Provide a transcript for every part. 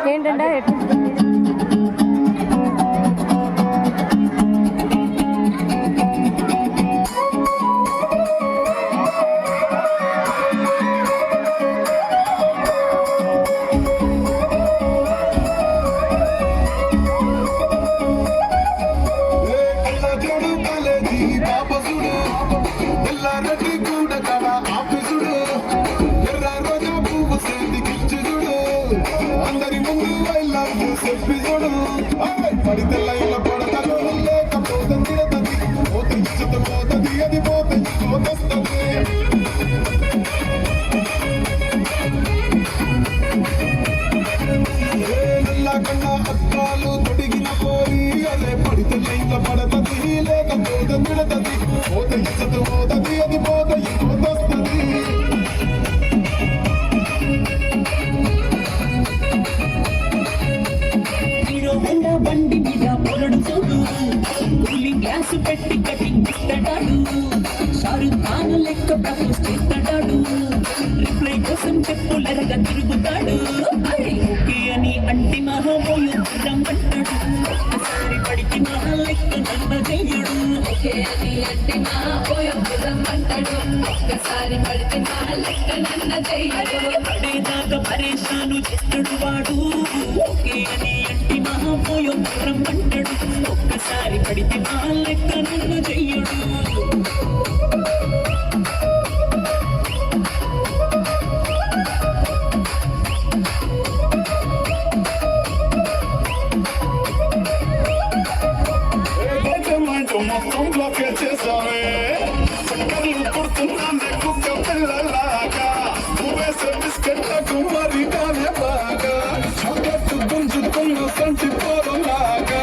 ఏంటంటే పడితే లైన్ల పడతలు లేకపోతే తిడతది పోతే ఇచ్చత పోతది అది పోతే పోతొస్తుంది నల్లకన్నా అద్దాలు తొడిగిన పోయి అదే పడితే లైన్ల పడతది లేకపోతే తిడతది పోతే ఇచ్చత పోతది అది పోతే పోతొస్తుంది బండి మీద పొరడు చూడు కూలింగ్ గ్లాస్ పెట్టి కటింగ్ ఇస్తాడు షారుఖ్ ఖాన్ లెక్క ప్రపోజ్ చేస్తాడు రిప్లై కోసం చెప్పులరగా తిరుగుతాడు ఓకే అని అంటి మహాబోయం రమ్మంటాడు ఒక్కసారి పడికి మహా లెక్క నమ్మ చెయ్యడు ఓకే అని అంటి మహాబోయం రమ్మంటాడు ఒక్కసారి పడికి మహా లెక్క నన్న చెయ్యడు పడేదాకా పరేషాను చేస్తాడు వాడు ఓకే అని అంటి మహాబోయం రమ్మంటాడు ఒక్కసారి పడికి మహా లెక్క నన్న చెయ్యడు మొత్తం బ్లాక్ చేసావే చక్కర్లు కొడుతున్నానే కుక్క పిల్లలాగా నువ్వేసే బిస్కెట్లకు మరి కానే బాగా చక్కట్టు గుంజుకున్న సంచి పోరలాగా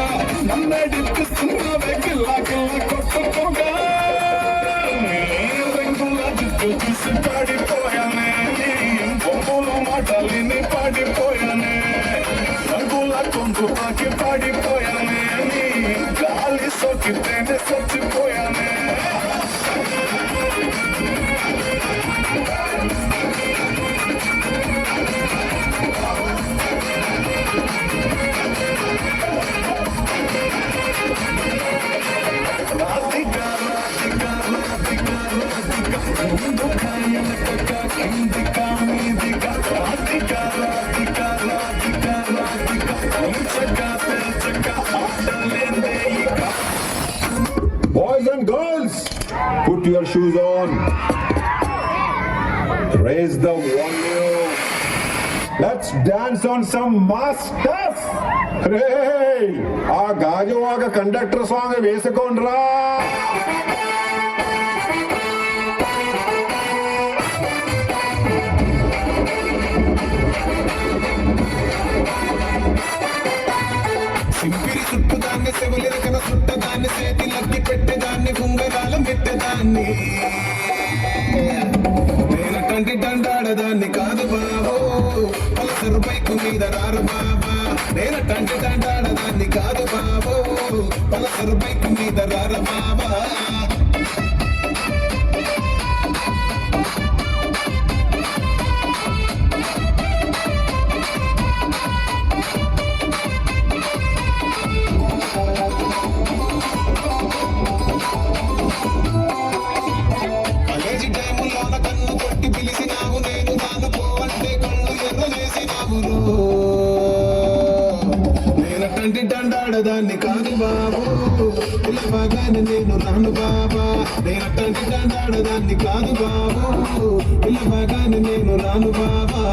నన్నేడిపిస్తున్నావే గిల్లా గిల్ల కొట్టుకోగా రంగుల జుట్టు చూసి పాడిపోయానే బొమ్మల మాటలిని పాడిపోయానే రంగుల కొంగు తాకి పాడిపోయానే గాలి సోకితేనే చచ్చిపోయానే రాధికా రాధికా రాధికా రాధికా ముందు కాయనక కిందికా మీదికా రాధికా రాధికా రాధికా రాధికా ఉంచక పెంచక ఆటలేందే ఇక Boys and girls, put your shoes on. Raise the volume. Let's dance on some mass stuff. Hey, ఆ గాజువాక కండక్టర్ సాంగ్ వేసుకోండ్రా. సింపిరి చుట్టుదాన్ని సెవలిరకన చుట్టదాన్ని చేతి లక్కి పెట్టేదాన్ని ఉంగరాలం పెట్టేదాన్ని నేనటంటి దండాడదాన్ని కాదు బాబో పలసరు బైకు మీద రారు బాబా నేనటంటి దండాడదాన్ని కాదు బాబో పలసరు బైకు మీద రారు బాబా నేనటంటి దండాడదాన్ని కాదు బాబు పిలవగానే నేను రాను బాబా నేనటంటి దండాడదాన్ని కాదు బాబు పిలవగానే నేను రాను బాబా